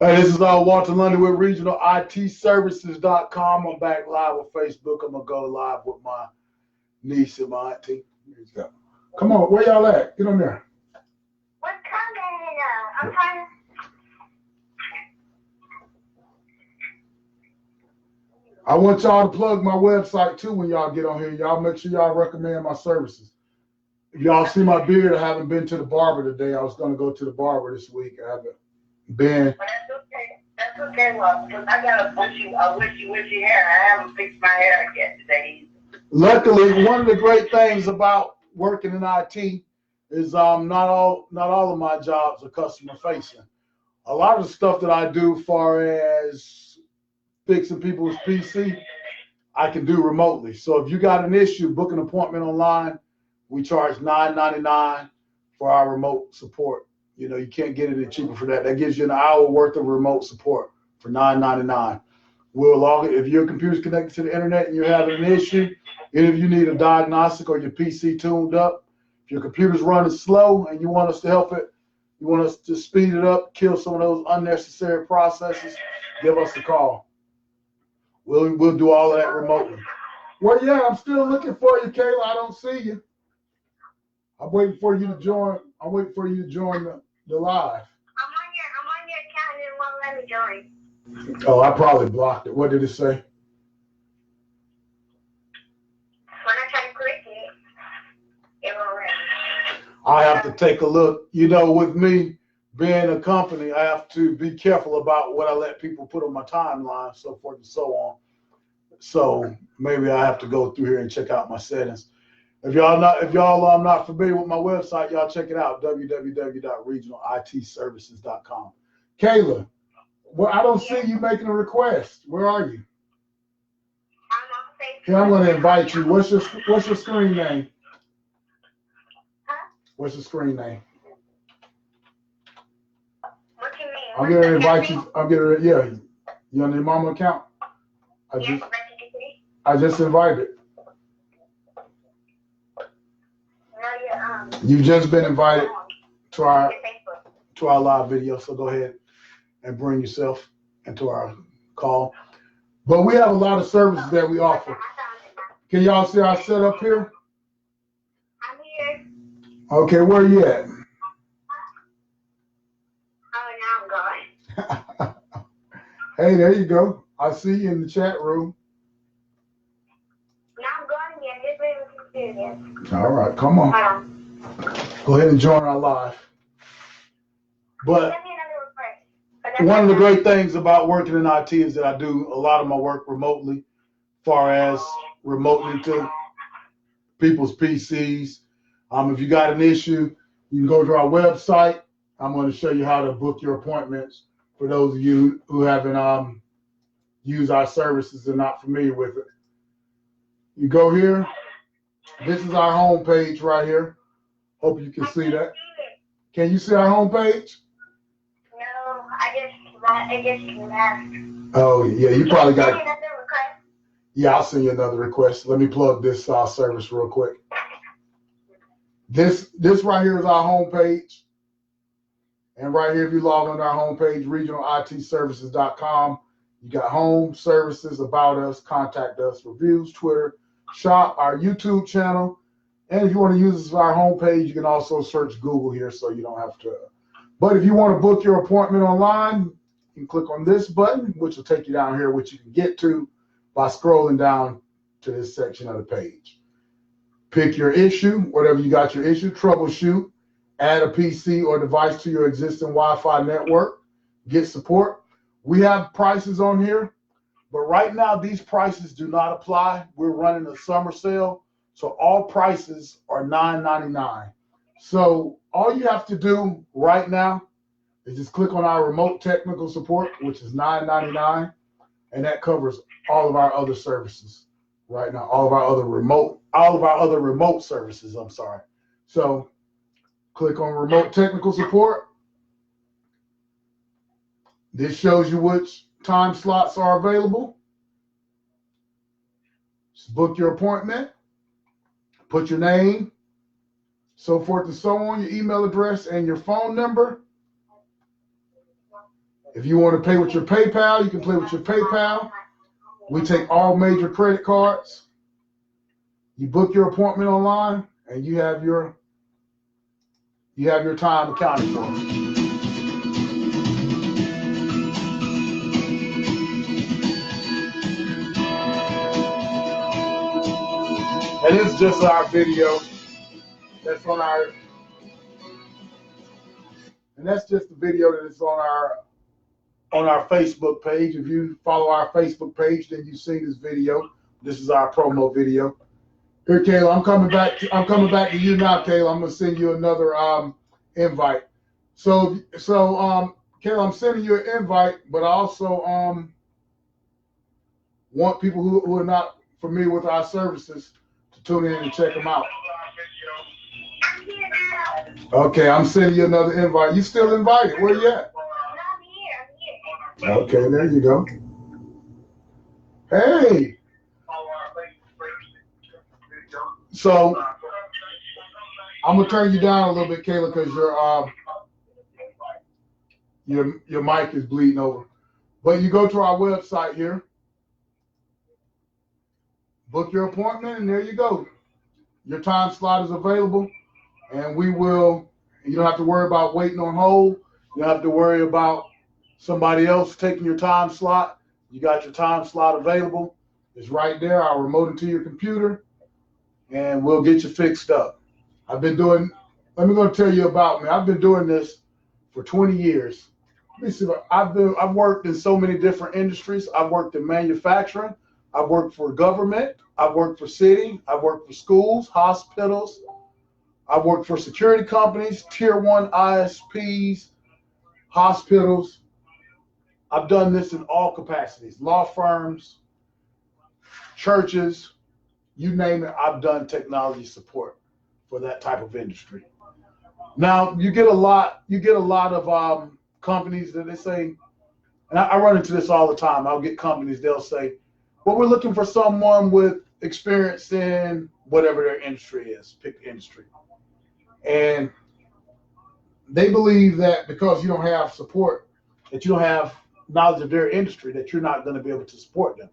Hey, this is Walter London with regionalitservices.com. I'm back live with Facebook. I'm going to go live with my niece and my auntie. Come on, where y'all at? Get on there. What's coming? I'm trying to. I want y'all to plug my website too when y'all get on here. Y'all make sure y'all recommend my services. If y'all see my beard, I haven't been to the barber today. I was going to go to the barber this week. I haven't been. Well, that's okay. That's okay, well, because I got a wishy hair. I haven't fixed my hair yet today. Luckily, one of the great things about working in IT is not all of my jobs are customer facing. A lot of the stuff that I do, far as fixing people's PC, I can do remotely. So if you got an issue, book an appointment online. We charge $9.99 for our remote support. You know, you can't get it cheaper for that. That gives you an hour worth of remote support for $9.99. We'll log it. If your computer's connected to the internet and you're having an issue, and if you need a diagnostic or your PC tuned up, if your computer's running slow and you want us to help it, you want us to speed it up, kill some of those unnecessary processes, give us a call. We'll do all of that remotely. Well, yeah, I'm still looking for you, Kayla. I don't see you. I'm waiting for you to join. I'm waiting for you to join the live. I'm on your account and it won't let me join. Oh, I probably blocked it. What did it say? When I try to click it won't let me. I have to take a look. You know, with me being a company, I have to be careful about what I let people put on my timeline, so forth and so on. So maybe I have to go through here and check out my settings. If y'all not familiar with my website, y'all check it out, www.regionalitservices.com. Kayla, well, I don't see you making a request. Where are you? I'm on Facebook. Here, I'm going to invite you. What's your screen name? Huh? What's your screen name? What you mean? I'm going to invite you. Yeah. You on your mama account? I just invited. You've just been invited to our live video, so go ahead and bring yourself into our call. But we have a lot of services that we offer. Can y'all see our setup here? I'm here. Okay, where are you at? Oh, now I'm going. Hey, there you go. I see you in the chat room. Now I'm going again. Just leave the computer. All right, come on. Hold on. Go ahead and join our live. But one of the great things about working in IT is that I do a lot of my work remotely, far as remotely to people's PCs. If you got an issue, you can go to our website. I'm going to show you how to book your appointments for those of you who haven't used our services and not familiar with it. You go here. This is our home page right here. Hope you can see that. Can you see our homepage? No, I just left. Oh, yeah, you probably got. Another request? Yeah, I'll send you another request. Let me plug this service real quick. This right here is our homepage. And right here, if you log on to our homepage, regionalitservices.com, you got home, services, about us, contact us, reviews, Twitter, shop, our YouTube channel. And if you want to use this as our homepage, you can also search Google here so you don't have to. But if you want to book your appointment online, you can click on this button, which will take you down here, which you can get to by scrolling down to this section of the page. Pick your issue, whatever you got your issue, troubleshoot, add a PC or device to your existing Wi-Fi network, get support. We have prices on here, but right now these prices do not apply. We're running a summer sale. So all prices are $9.99. So all you have to do right now is just click on our remote technical support, which is $9.99, and that covers all of our other services right now. All of our other remote services. I'm sorry. So click on remote technical support. This shows you which time slots are available. Just book your appointment. Put your name, so forth and so on, your email address, and your phone number. If you want to pay with your PayPal, you can pay with your PayPal. We take all major credit cards. You book your appointment online, and you have your time accounted for. And this is just our video. That's on our, and that's just the video that is on our Facebook page. If you follow our Facebook page, then you've seen this video. This is our promo video. Here, Kayla, I'm coming back to you now, Kayla. I'm gonna send you another invite. So Kayla, I'm sending you an invite, but I also want people who are not familiar with our services to tune in and check them out. Okay, I'm sending you another invite. You still invited? Where you at? I'm here. Okay, there you go. Hey. So I'm gonna turn you down a little bit, Kayla, because your mic is bleeding over. But you go to our website here, book your appointment, and there you go. Your time slot is available, and you don't have to worry about waiting on hold. You don't have to worry about somebody else taking your time slot. You got your time slot available. It's right there. I'll remote it to your computer, and we'll get you fixed up. Let me go tell you about me. I've been doing this for 20 years. Let me see. I've worked in so many different industries. I've worked in manufacturing. I've worked for government. I've worked for city. I've worked for schools, hospitals. I've worked for security companies, tier 1 ISPs, hospitals. I've done this in all capacities, law firms, churches, you name it. I've done technology support for that type of industry. Now you get a lot of companies that they say, and I run into this all the time. I'll get companies, they'll say, well, we're looking for someone with experience in whatever their industry is, pick the industry. And they believe that because you don't have support, that you don't have knowledge of their industry, that you're not going to be able to support them.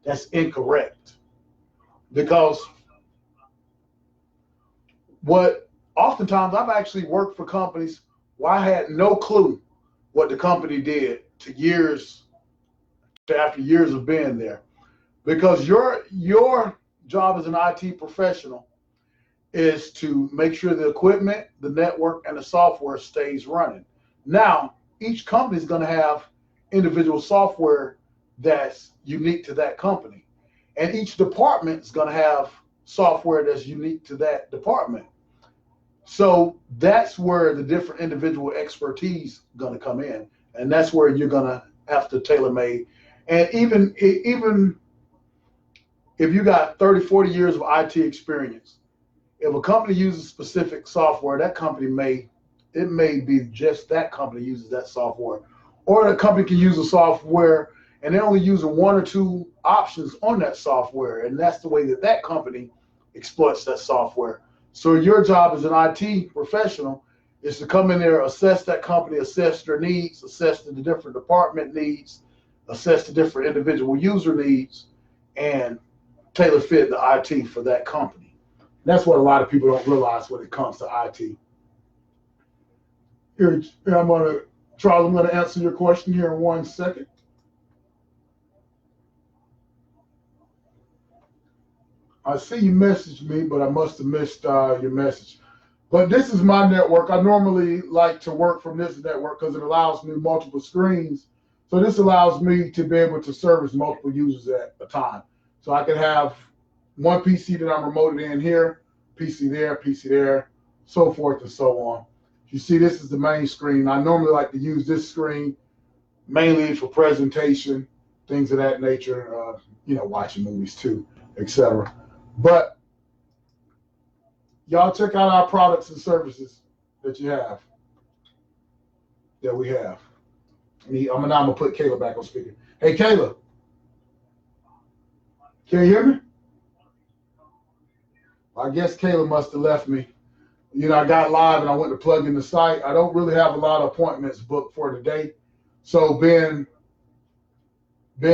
That's incorrect. Because oftentimes I've actually worked for companies where I had no clue what the company did after years of being there. Because your job as an IT professional is to make sure the equipment, the network, and the software stays running. Now, each company is going to have individual software that's unique to that company. And each department is going to have software that's unique to that department. So that's where the different individual expertise is going to come in. And that's where you're going to have to tailor-made. And even if you got 30, 40 years of IT experience, if a company uses specific software, that company may be just that company uses that software. Or the company can use a software and they're only using 1 or 2 options on that software. And that's the way that company exploits that software. So your job as an IT professional is to come in there, assess that company, assess their needs, assess the different department needs, assess the different individual user needs, and tailor fit the IT for that company. That's what a lot of people don't realize when it comes to IT. Here, Charles, I'm going to answer your question here in 1 second. I see you messaged me, but I must have missed your message. But this is my network. I normally like to work from this network because it allows me multiple screens. So this allows me to be able to service multiple users at a time. So I can have one PC that I'm remoted in here, PC there, so forth and so on. You see, this is the main screen. I normally like to use this screen mainly for presentation, things of that nature, watching movies too, etc. But y'all check out our products and services that we have. I'm gonna put Kayla back on speaker. Hey, Kayla, can you hear me? I guess Kayla must have left me. I got live and I went to plug in the site. I don't really have a lot of appointments booked for today. So being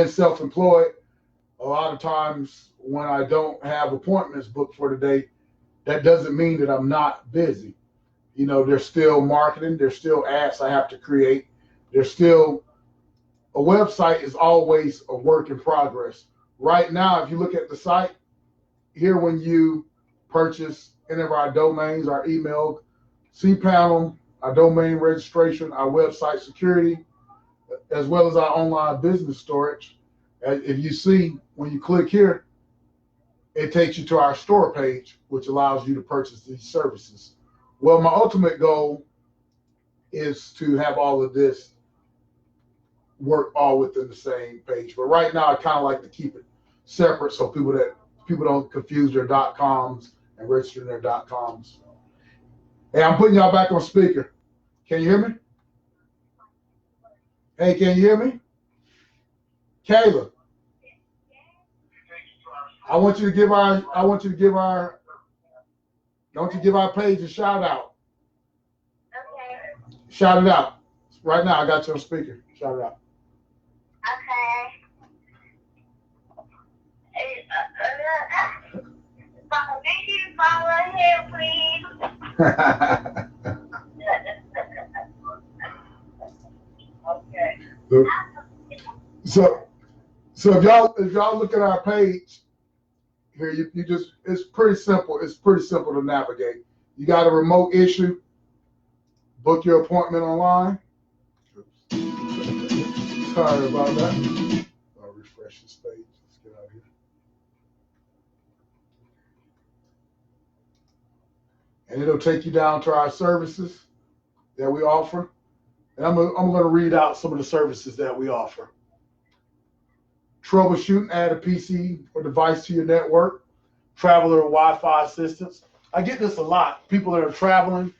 self-employed, a lot of times when I don't have appointments booked for the day, that doesn't mean that I'm not busy. You know, there's still marketing, there's still ads I have to create, there's still a website is always a work in progress. Right now, if you look at the site here, when you purchase any of our domains, our email, cPanel, our domain registration, our website security, as well as our online business storage. If you see, when you click here, it takes you to our store page, which allows you to purchase these services. Well, my ultimate goal is to have all of this work all within the same page. But right now, I kind of like to keep it separate so people don't confuse their .coms and register their .coms. Hey, I'm putting y'all back on speaker. Can you hear me? Hey, can you hear me? Kayla, I want you to give our page a shout out. Okay. Shout it out. Right now, I got you on speaker. Shout it out. Okay. Make sure you follow him, please. Okay. So if y'all look at our page here, you just, it's pretty simple. It's pretty simple to navigate. You got a remote issue, book your appointment online. Oops. Sorry about that. I'll refresh this page. Let's get out of here. And it'll take you down to our services that we offer. And I'm going to read out some of the services that we offer. Troubleshooting, add a PC or device to your network. Traveler Wi-Fi assistance. I get this a lot. People that are traveling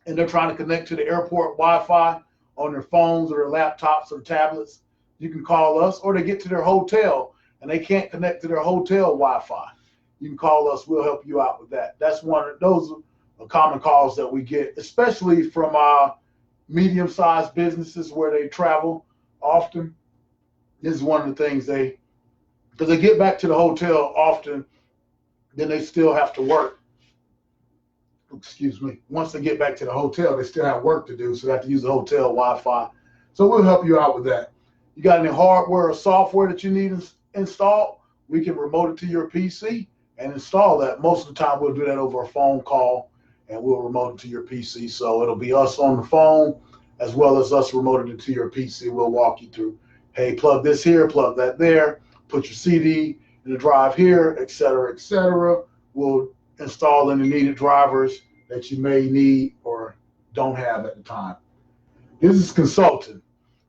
and they're trying to connect to the airport Wi-Fi on their phones or their laptops or tablets. You can call us, or they get to their hotel and they can't connect to their hotel Wi-Fi. You can call us. We'll help you out with that. That's one of those common calls that we get, especially from medium-sized businesses where they travel often. This is one of the things because they get back to the hotel often, then they still have to work. Excuse me. Once they get back to the hotel, they still have work to do, so they have to use the hotel Wi-Fi. So we'll help you out with that. You got any hardware or software that you need installed? We can remote it to your PC and install that. Most of the time, we'll do that over a phone call, and we'll remote it to your PC. So it'll be us on the phone as well as us remoting it to your PC. We'll walk you through, hey, plug this here, plug that there, put your CD in the drive here, et cetera, et cetera. We'll install any needed drivers that you may need or don't have at the time. This is consulting.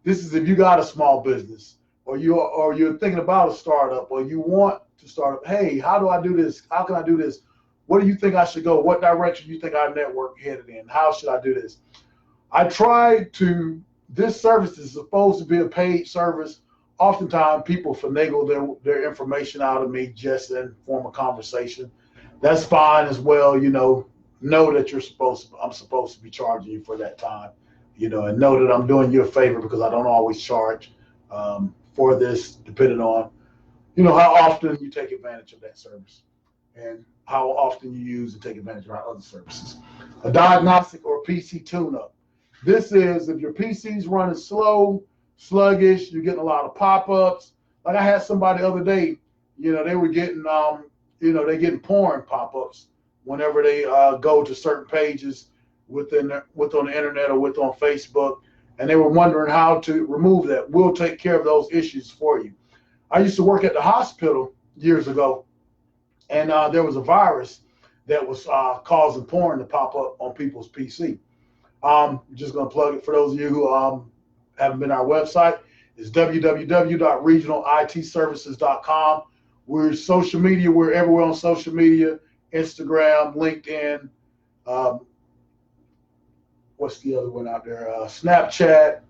This is if you got a small business or you're thinking about a startup or you want to start up. Hey, how do I do this? How can I do this? What do you think I should go? What direction do you think our network headed in? How should I do this? This service is supposed to be a paid service. Oftentimes people finagle their information out of me just in form of conversation. That's fine as well. Know that I'm supposed to be charging you for that time, and know that I'm doing you a favor because I don't always charge for this, depending on, how often you take advantage of that service and how often you use and take advantage of our other services. A diagnostic or PC tune-up. This is if your PC's running slow, sluggish, you're getting a lot of pop-ups. Like I had somebody the other day, they were getting, they're getting porn pop-ups whenever they go to certain pages with on the internet or on Facebook, and they were wondering how to remove that. We'll take care of those issues for you. I used to work at the hospital years ago, and there was a virus that was causing porn to pop up on people's PC. Just going to plug it for those of you who haven't been to our website. It's www.regionalitservices.com. We're social media. We're everywhere on social media, Instagram, LinkedIn. What's the other one out there? Snapchat,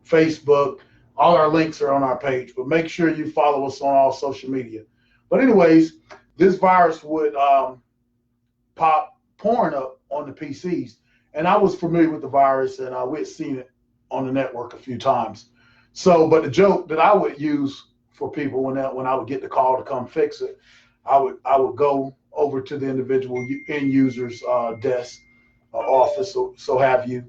Facebook. All our links are on our page, but make sure you follow us on all social media. But anyways, this virus would pop porn up on the PCs. And I was familiar with the virus, and we had seen it on the network a few times. So, but the joke that I would use for people when I would get the call to come fix it, I would go over to the individual end user's desk, office, so have you,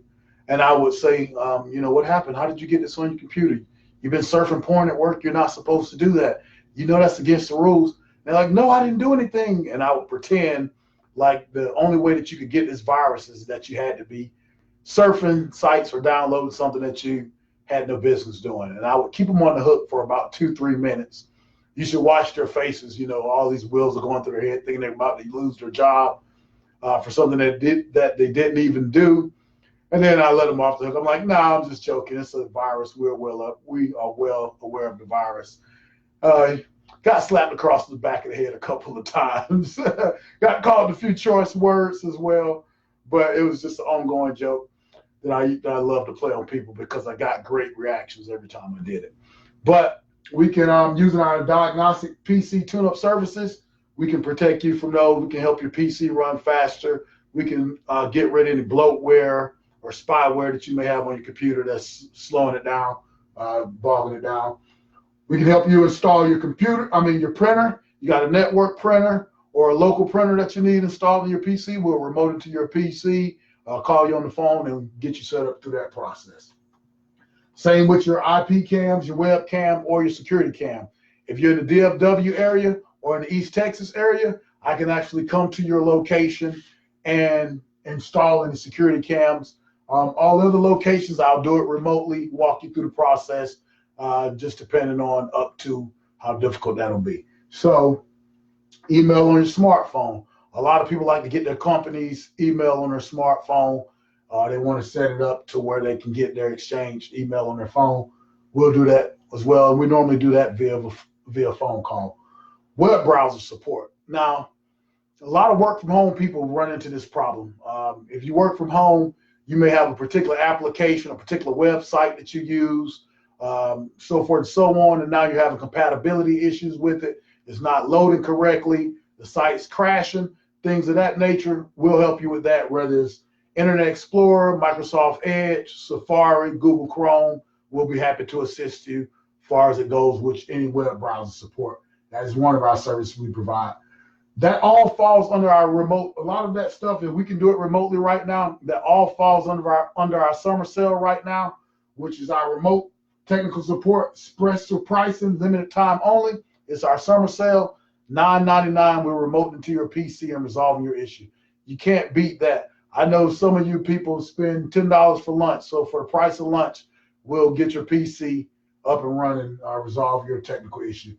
and I would say, what happened? How did you get this on your computer? You've been surfing porn at work. You're not supposed to do that. You know that's against the rules. They're like, no, I didn't do anything. And I would pretend like the only way that you could get this virus is that you had to be surfing sites or downloading something that you had no business doing. And I would keep them on the hook for about 2-3 minutes. You should watch their faces. All these wheels are going through their head, thinking they're about to lose their job for something that they didn't even do. And then I let them off the hook. I'm like, nah, I'm just joking. It's a virus. We are well aware of the virus. Got slapped across the back of the head a couple of times. Got called a few choice words as well. But it was just an ongoing joke that I love to play on people because I got great reactions every time I did it. But we can, using our diagnostic PC tune-up services, we can protect you from those. We can help your PC run faster. We can get rid of any bloatware or spyware that you may have on your computer that's slowing it down, bogging it down. We can help you install your your printer. You got a network printer or a local printer that you need installed in your PC. We'll remote it to your PC, call you on the phone, and get you set up through that process. Same with your IP cams, your webcam, or your security cam. If you're in the DFW area or in the East Texas area, I can actually come to your location and install any security cams. All other locations, I'll do it remotely, walk you through the process, just depending on up to how difficult that'll be. So email on your smartphone. A lot of people like to get their company's email on their smartphone. They want to set it up to where they can get their Exchange email on their phone. We'll do that as well. We normally do that via phone call. Web browser support. Now, a lot of work from home people run into this problem. If you work from home, you may have a particular application, a particular website that you use, so forth and so on, and now you're having compatibility issues with it. It's not loading correctly. The site's crashing, things of that nature. We'll help you with that, whether it's Internet Explorer, Microsoft Edge, Safari, Google Chrome. We'll be happy to assist you as far as it goes with any web browser support. That is one of our services we provide. That all falls under our remote. A lot of that stuff, if we can do it remotely right now, that all falls under our summer sale right now, which is our remote technical support, special pricing, limited time only. It's our summer sale, $9.99. We're remote into your PC and resolving your issue. You can't beat that. I know some of you people spend $10 for lunch. So for the price of lunch, we'll get your PC up and running, resolve your technical issue.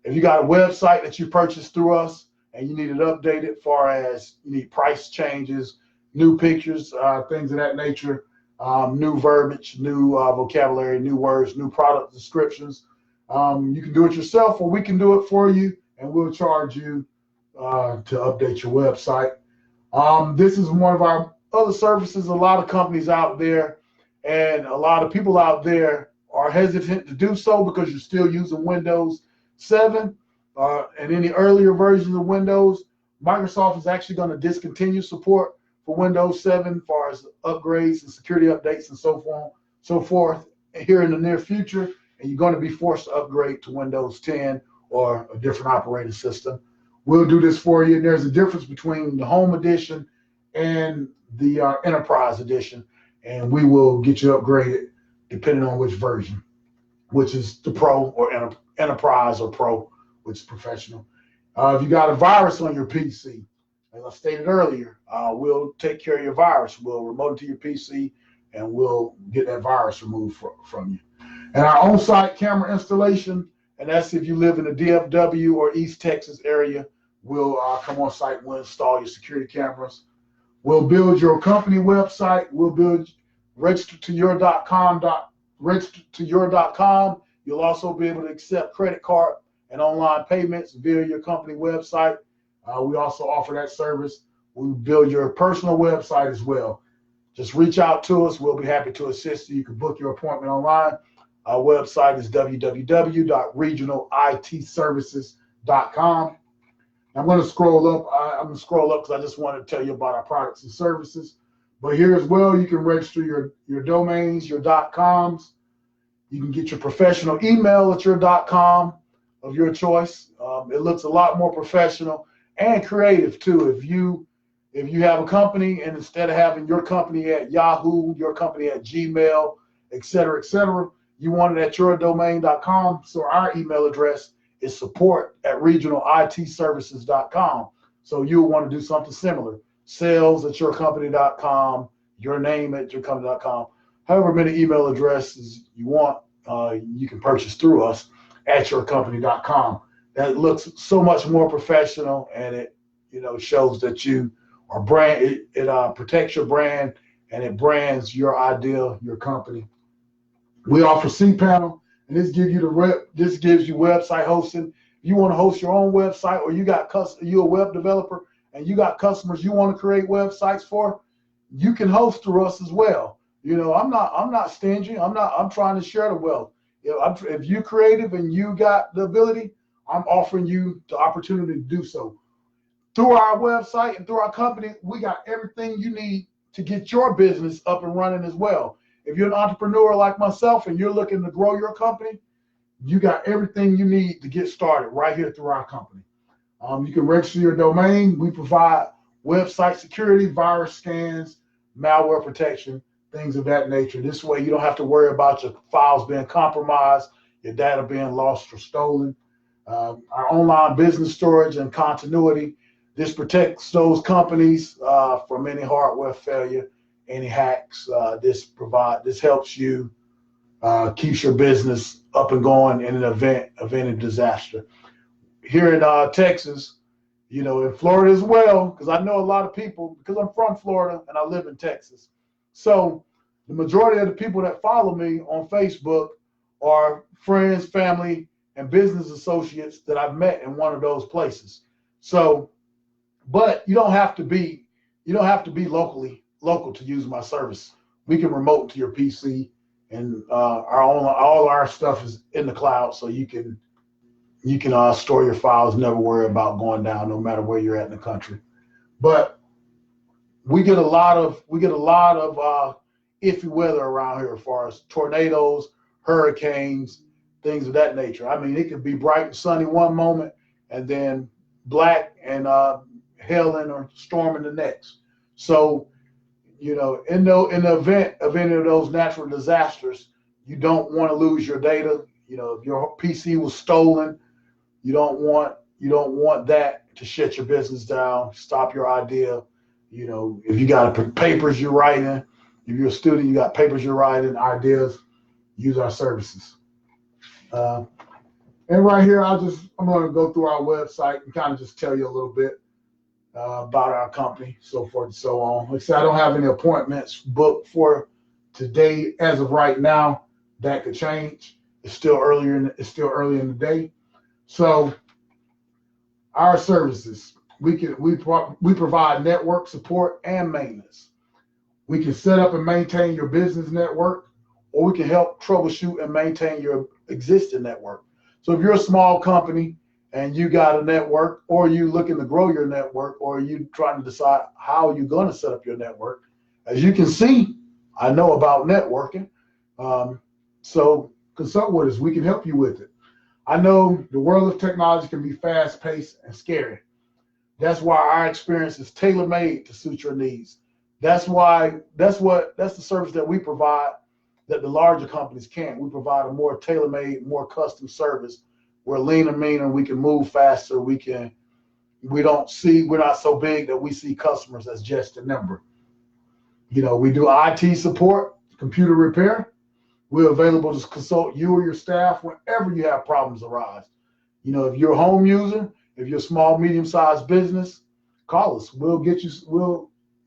If you got a website that you purchased through us, and you need it updated as far as you need price changes, new pictures, things of that nature, new verbiage, new vocabulary, new words, new product descriptions. You can do it yourself, or we can do it for you, and we'll charge you to update your website. This is one of our other services. A lot of companies out there and a lot of people out there are hesitant to do so because you're still using Windows 7. And any earlier versions of Windows. Microsoft is actually going to discontinue support for Windows 7 as far as upgrades and security updates and so forth here in the near future. And you're going to be forced to upgrade to Windows 10 or a different operating system. We'll do this for you. And there's a difference between the Home Edition and the Enterprise Edition. And we will get you upgraded depending on which version, which is the Pro or Enterprise or Pro, which is professional. If you got a virus on your PC, as I stated earlier, we'll take care of your virus. We'll remote it to your PC, and we'll get that virus removed from you. And our on-site camera installation, and that's if you live in the DFW or East Texas area, we'll come on site and we'll install your security cameras. We'll build your company website. We'll build registertoyour.com. You'll also be able to accept credit card and online payments via your company website. We also offer that service. We build your personal website as well. Just reach out to us. We'll be happy to assist you. You can book your appointment online. Our website is www.regionalitservices.com. I'm going to scroll up. I'm going to scroll up because I just want to tell you about our products and services. But here as well, you can register your domains, your .coms. You can get your professional email at your .com of your choice. It looks a lot more professional and creative too. If you have a company and instead of having your company at Yahoo, your company at Gmail, et cetera, you want it at yourdomain.com. So our email address is support@regionalitservices.com. So you'll want to do something similar. sales@yourcompany.com, your name at yourcompany.com. However many email addresses you want, you can purchase through us at yourcompany.com. That looks so much more professional, and it shows that you are brand. It protects your brand, and it brands your idea, your company. We offer cPanel, and this gives you website hosting. If you want to host your own website, or you're a web developer and you got customers you want to create websites for, you can host through us as well. I'm not stingy. I'm trying to share the wealth. If you're creative and you got the ability, I'm offering you the opportunity to do so. Through our website and through our company, we got everything you need to get your business up and running as well. If you're an entrepreneur like myself and you're looking to grow your company, you got everything you need to get started right here through our company. You can register your domain. We provide website security, virus scans, malware protection, things of that nature. This way you don't have to worry about your files being compromised, your data being lost or stolen. Our online business storage and continuity. This protects those companies from any hardware failure, any hacks. This helps you, keeps your business up and going in an event of any disaster. Here in Texas, in Florida as well, because I know a lot of people, because I'm from Florida and I live in Texas. So the majority of the people that follow me on Facebook are friends, family, and business associates that I've met in one of those places. So, but you don't have to be local to use my service. We can remote to your PC, and all our stuff is in the cloud, so you can store your files, never worry about going down, no matter where you're at in the country. But we get a lot of iffy weather around here, as far as tornadoes, hurricanes, things of that nature. I mean, it could be bright and sunny one moment, and then black and hailing or storming the next. So, in the event of any of those natural disasters, you don't want to lose your data. If your PC was stolen, you don't want that to shut your business down, stop your idea. If you got papers you're writing, if you're a student, you got papers you're writing, ideas, use our services. And right here, I'm going to go through our website and kind of just tell you a little bit about our company, so forth and so on. Like I said, I don't have any appointments booked for today as of right now. That could change. It's still early in the day. So our services, we provide network support and maintenance. We can set up and maintain your business network, or we can help troubleshoot and maintain your existing network. So if you're a small company and you got a network, or you looking to grow your network, or you trying to decide how you're going to set up your network, as you can see, I know about networking. So consult with us. We can help you with it. I know the world of technology can be fast-paced and scary. That's why our experience is tailor-made to suit your needs. That's the service that we provide that the larger companies can't. We provide a more tailor-made, more custom service. We're lean and mean, and we can move faster. We're not so big that we see customers as just a number. We do IT support, computer repair. We're available to consult you or your staff whenever you have problems arise. If you're a home user, if you're a small, medium-sized business, call us. We'll get you.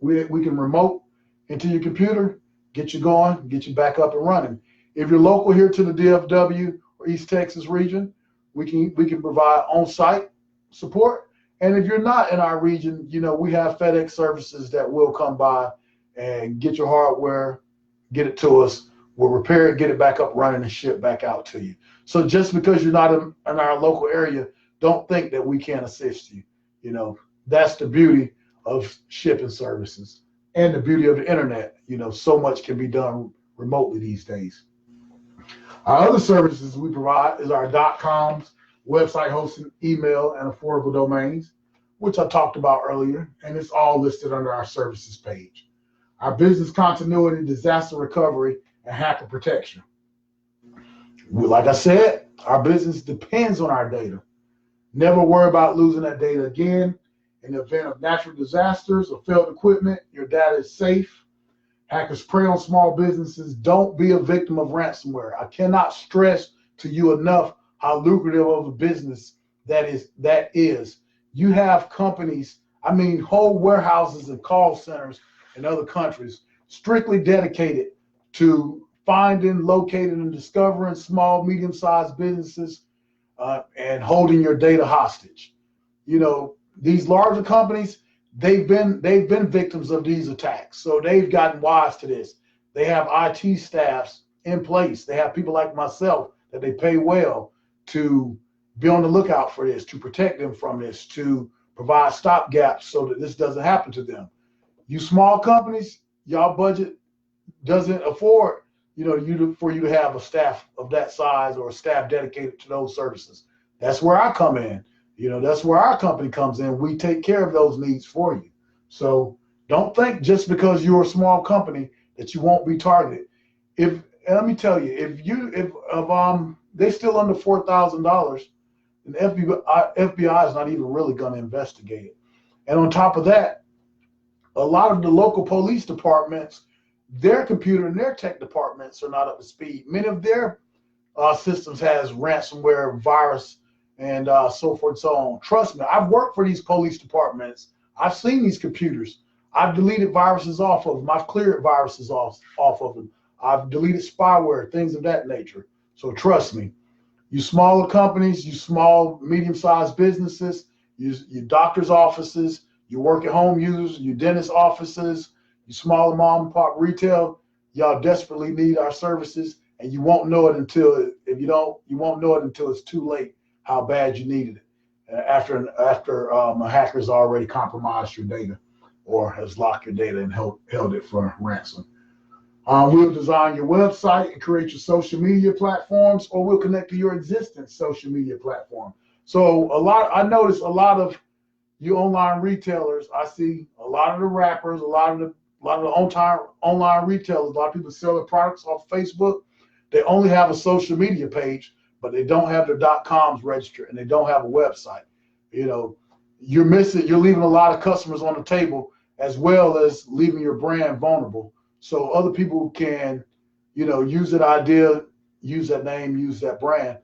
We can remote into your computer, get you going, get you back up and running. If you're local here to the DFW or East Texas region, we can provide on-site support. And if you're not in our region, we have FedEx services that will come by and get your hardware, get it to us. We'll repair it, get it back up running, and ship back out to you. So just because you're not in our local area, don't think that we can't assist you. That's the beauty of shipping services. and the beauty of the internet. So much can be done remotely these days. Our other services we provide is our .coms, website hosting, email, and affordable domains, which I talked about earlier, and it's all listed under our services page. Our business continuity, disaster recovery, and hacker protection. Like I said, our business depends on our data. Never worry about losing that data again. In the event of natural disasters or failed equipment, your data is safe. Hackers prey on small businesses. Don't be a victim of ransomware. I cannot stress to you enough how lucrative of a business that is. You have companies, whole warehouses and call centers in other countries strictly dedicated to finding, locating, and discovering small, medium-sized businesses and holding your data hostage. These larger companies, they've been victims of these attacks, so they've gotten wise to this. They have IT staffs in place. They have people like myself that they pay well to be on the lookout for this, to protect them from this, to provide stopgaps so that this doesn't happen to them. You small companies, y'all budget doesn't afford for you to have a staff of that size or a staff dedicated to those services. That's where I come in. That's where our company comes in. We take care of those needs for you. So don't think just because you're a small company that you won't be targeted. Let me tell you, if they still under $4,000, the FBI is not even really going to investigate it. And on top of that, a lot of the local police departments, their computer and their tech departments are not up to speed. Many of their systems has ransomware, virus, and so forth and so on. Trust me, I've worked for these police departments. I've seen these computers. I've deleted viruses off of them. I've cleared viruses off of them. I've deleted spyware, things of that nature. So trust me, you smaller companies, you small, medium-sized businesses, your doctor's offices, your work-at-home users, your dentist offices, you smaller mom and pop retail, y'all desperately need our services, and you won't know it until it's too late how bad you needed it. After a hacker's already compromised your data or has locked your data and held it for ransom. We'll design your website and create your social media platforms, or we'll connect to your existing social media platform. So I notice a lot of you online retailers, I see a lot of the rappers, a lot of the online retailers, a lot of people sell their products off Facebook. They only have a social media page, but they don't have their .coms registered and they don't have a website. You're leaving a lot of customers on the table, as well as leaving your brand vulnerable. So other people can, use that idea, use that name, use that brand,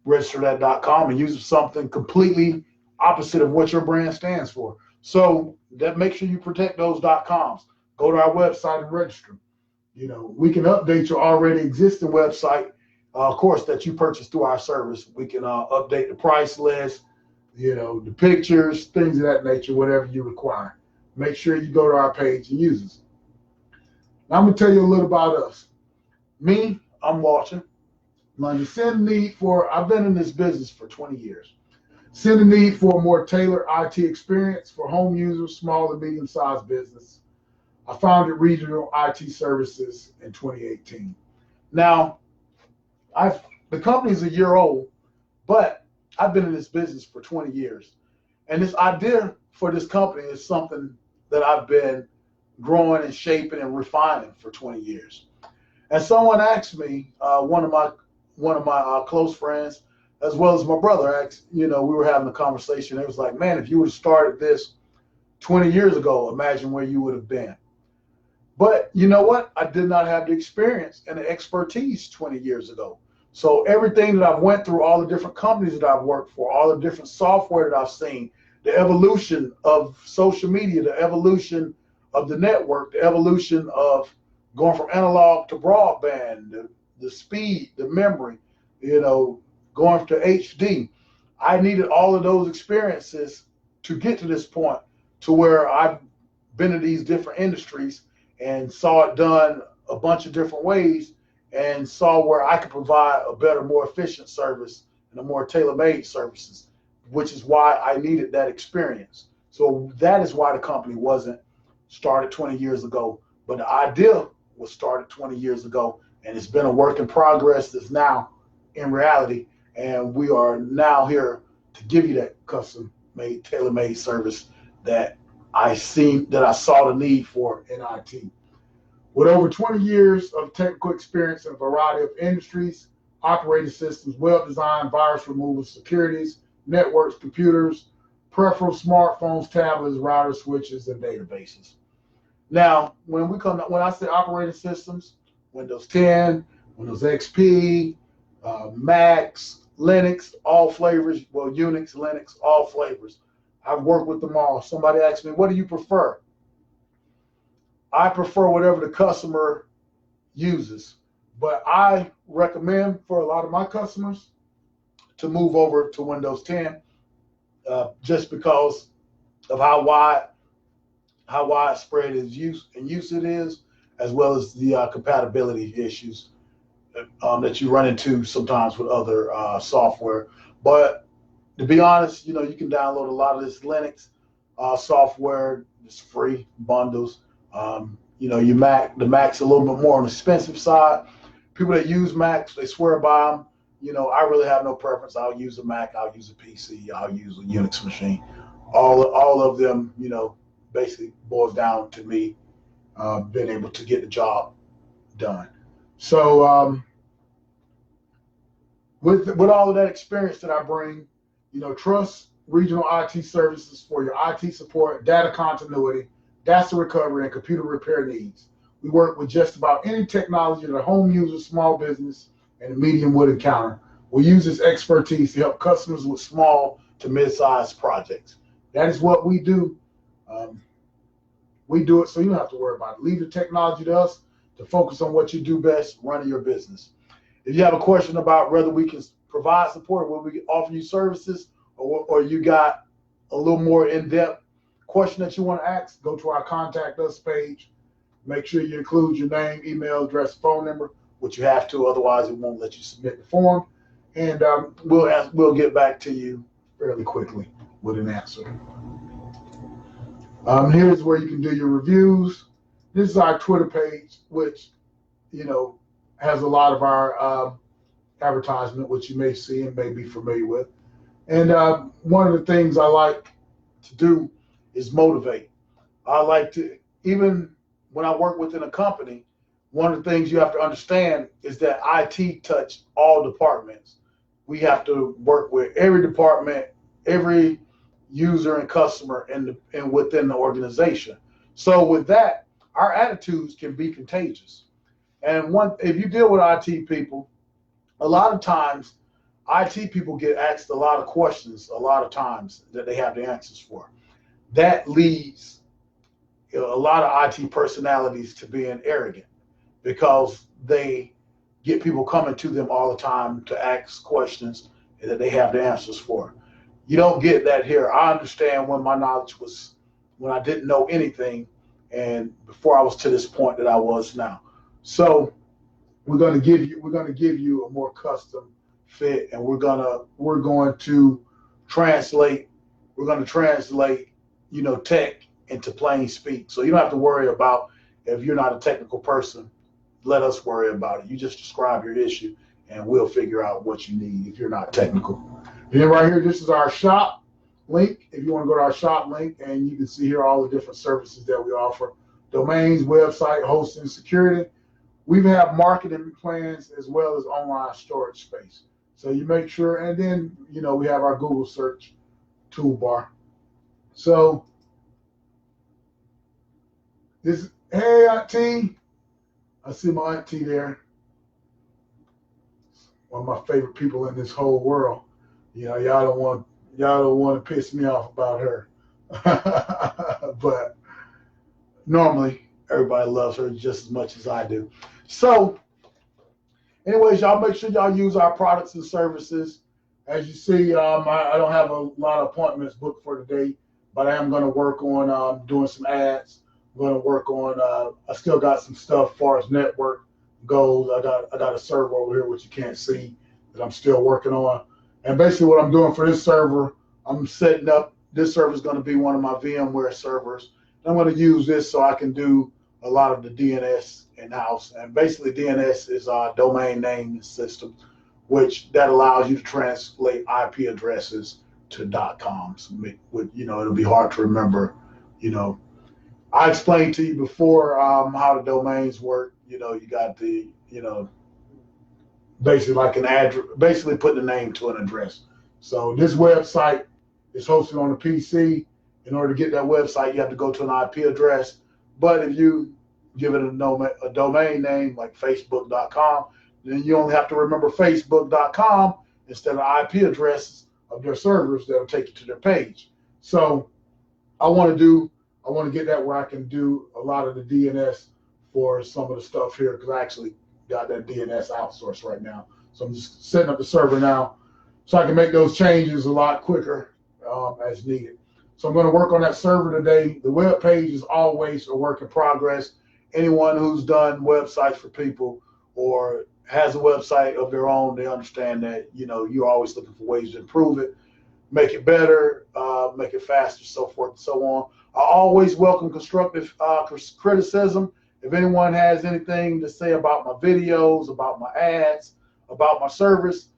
register that .com and use something completely opposite of what your brand stands for. So that make sure you protect those .coms. Go to our website and register. We can update your already existing website, of course, that you purchased through our service. We can update the price list, the pictures, things of that nature, whatever you require. Make sure you go to our page and use us. Now I'm going to tell you a little about us. Me, I'm Walter. I've been in this business for 20 years. Seeing the need for a more tailored IT experience for home users, small and medium-sized business, I founded Regional IT Services in 2018. Now, the company's a year old, but I've been in this business for 20 years. And this idea for this company is something that I've been growing and shaping and refining for 20 years. And someone asked me, one of my close friends, as well as my brother, asked, we were having a conversation. It was like, man, if you would have started this 20 years ago, imagine where you would have been. But you know what? I did not have the experience and the expertise 20 years ago. So everything that I've went through, all the different companies that I've worked for, all the different software that I've seen, the evolution of social media, the evolution of the network, the evolution of going from analog to broadband, the speed, the memory, going to HD. I needed all of those experiences to get to this point, to where I've been in these different industries and saw it done a bunch of different ways and saw where I could provide a better, more efficient service and a more tailor-made services, which is why I needed that experience. So that is why the company wasn't started 20 years ago, but the idea was started 20 years ago, and it's been a work in progress that's now in reality. And we are now here to give you that custom-made, tailor-made service that I saw the need for in IT. With over 20 years of technical experience in a variety of industries, operating systems, well-designed virus removal, securities, networks, computers, peripherals, smartphones, tablets, routers, switches, and databases. Now, when I say operating systems, Windows 10, Windows XP, Macs, Linux, all flavors, well, Unix, Linux, all flavors. I've worked with them all. Somebody asked me, what do you prefer? I prefer whatever the customer uses, but I recommend for a lot of my customers to move over to Windows 10 just because of how widespread use it is, as well as the compatibility issues that you run into sometimes with other software. But to be honest, you can download a lot of this Linux software. It's free bundles. Your the Mac's a little bit more on the expensive side. People that use Macs, they swear by them. I really have no preference. I'll use a Mac, I'll use a PC, I'll use a Unix machine. All of them, basically boils down to me being able to get the job done. So with all of that experience that I bring, trust regional IT services for your IT support, data continuity, data recovery, and computer repair needs. We work with just about any technology that a home user, small business, and a medium would encounter. We use this expertise to help customers with small to mid-sized projects. That is what we do. We do it so you don't have to worry about it. Leave the technology to us to focus on what you do best, running your business. If you have a question about whether we can provide support, whether we can offer you services, or you got a little more in-depth question that you want to ask, go to our Contact Us page. Make sure you include your name, email address, phone number, which you have to, otherwise it won't let you submit the form. And we'll get back to you fairly quickly with an answer. Here's where you can do your reviews. This is our Twitter page, which has a lot of our advertisement, which you may see and may be familiar with. And one of the things I like to do is motivate. I like to, even when I work within a company, one of the things you have to understand is that IT touch all departments. We have to work with every department, every user and customer and within the organization. So with that, our attitudes can be contagious. And if you deal with IT people, a lot of times IT people get asked a lot of questions a lot of times that they have the answers for. That leads a lot of IT personalities to being arrogant because they get people coming to them all the time to ask questions that they have the answers for. You don't get that here. I understand when my knowledge was, when I didn't know anything, and before I was to this point that I was now. So we're going to give you a more custom fit, and we're going to translate tech into plain speak. So you don't have to worry about if you're not a technical person. Let us worry about it. You just describe your issue, and we'll figure out what you need if you're not technical. And then right here, this is our shop link. If you want to go to our shop link, and you can see here all the different services that we offer: domains, website, hosting, security. We have marketing plans as well as online storage space. So you make sure, and then we have our Google search toolbar. So this, hey Auntie, I see my auntie there. One of my favorite people in this whole world. Y'all don't want to piss me off about her. But normally everybody loves her just as much as I do. So anyways, y'all make sure y'all use our products and services. As you see, I don't have a lot of appointments booked for today, but I am going to work on doing some ads. I'm going to work on, I still got some stuff as far as network goes. I got a server over here, which you can't see, that I'm still working on. And basically what I'm doing for this server, I'm setting up, this server is going to be one of my VMware servers. I'm going to use this so I can do a lot of the DNS in-house. And basically DNS is our domain name system, which that allows you to translate IP addresses to .coms. It'll be hard to remember. I explained to you before how the domains work. You got the, basically like an address, basically putting a name to an address. So this website is hosted on a PC. In order to get that website, you have to go to an IP address. But if you give it a domain name like facebook.com, then you only have to remember facebook.com instead of IP addresses of their servers that'll take you to their page. So I want to get that where I can do a lot of the DNS for some of the stuff here, because I actually got that DNS outsourced right now. So I'm just setting up the server now so I can make those changes a lot quicker as needed. So I'm going to work on that server today. The web page is always a work in progress. Anyone who's done websites for people or has a website of their own, they understand that, you're always looking for ways to improve it, make it better, make it faster, so forth and so on. I always welcome constructive criticism. If anyone has anything to say about my videos, about my ads, about my service,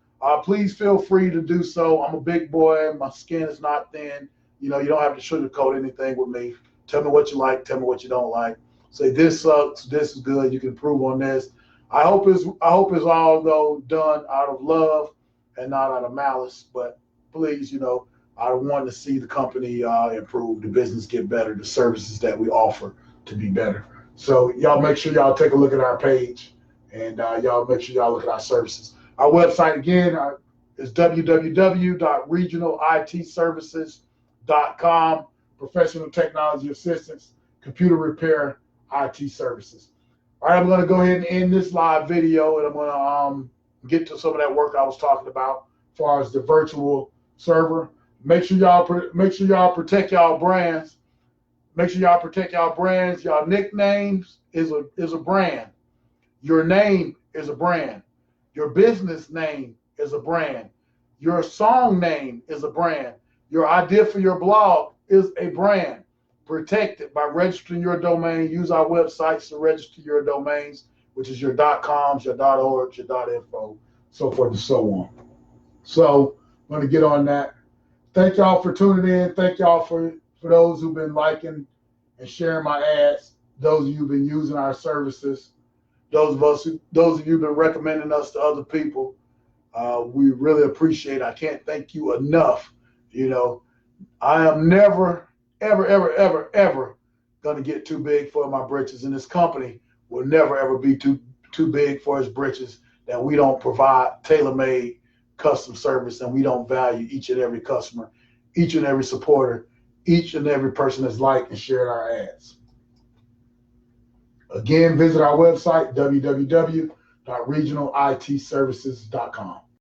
please feel free to do so. I'm a big boy. My skin is not thin. You don't have to sugarcoat anything with me. Tell me what you like. Tell me what you don't like. Say this sucks. This is good. You can improve on this. I hope it's all though done out of love and not out of malice. But please, I want to see the company improve, the business get better, the services that we offer to be better. So y'all make sure y'all take a look at our page, and y'all make sure y'all look at our services. Our website again is www.regionalitservices.com. Professional technology assistance, computer repair, IT services. All right, I'm going to go ahead and end this live video, and I'm going to get to some of that work I was talking about as far as the virtual server. Make sure y'all protect y'all brands. Make sure y'all protect y'all brands. Y'all nicknames is a brand. Your name is a brand. Your business name is a brand. Your song name is a brand. Your idea for your blog is a brand. Protect it by registering your domain. Use our websites to register your domains, which is your .coms, your .org, your .info, so forth and so on. So I'm going to get on that. Thank y'all for tuning in. Thank y'all for those who've been liking and sharing my ads. Those of you who've been using our services. Those of you who've been recommending us to other people. We really appreciate it. I can't thank you enough. I am never, ever, ever, ever, ever going to get too big for my britches, and this company will never, ever be too big for its britches that we don't provide tailor-made custom service, and we don't value each and every customer, each and every supporter, each and every person that's liked and shared our ads. Again, visit our website, www.regionalitservices.com.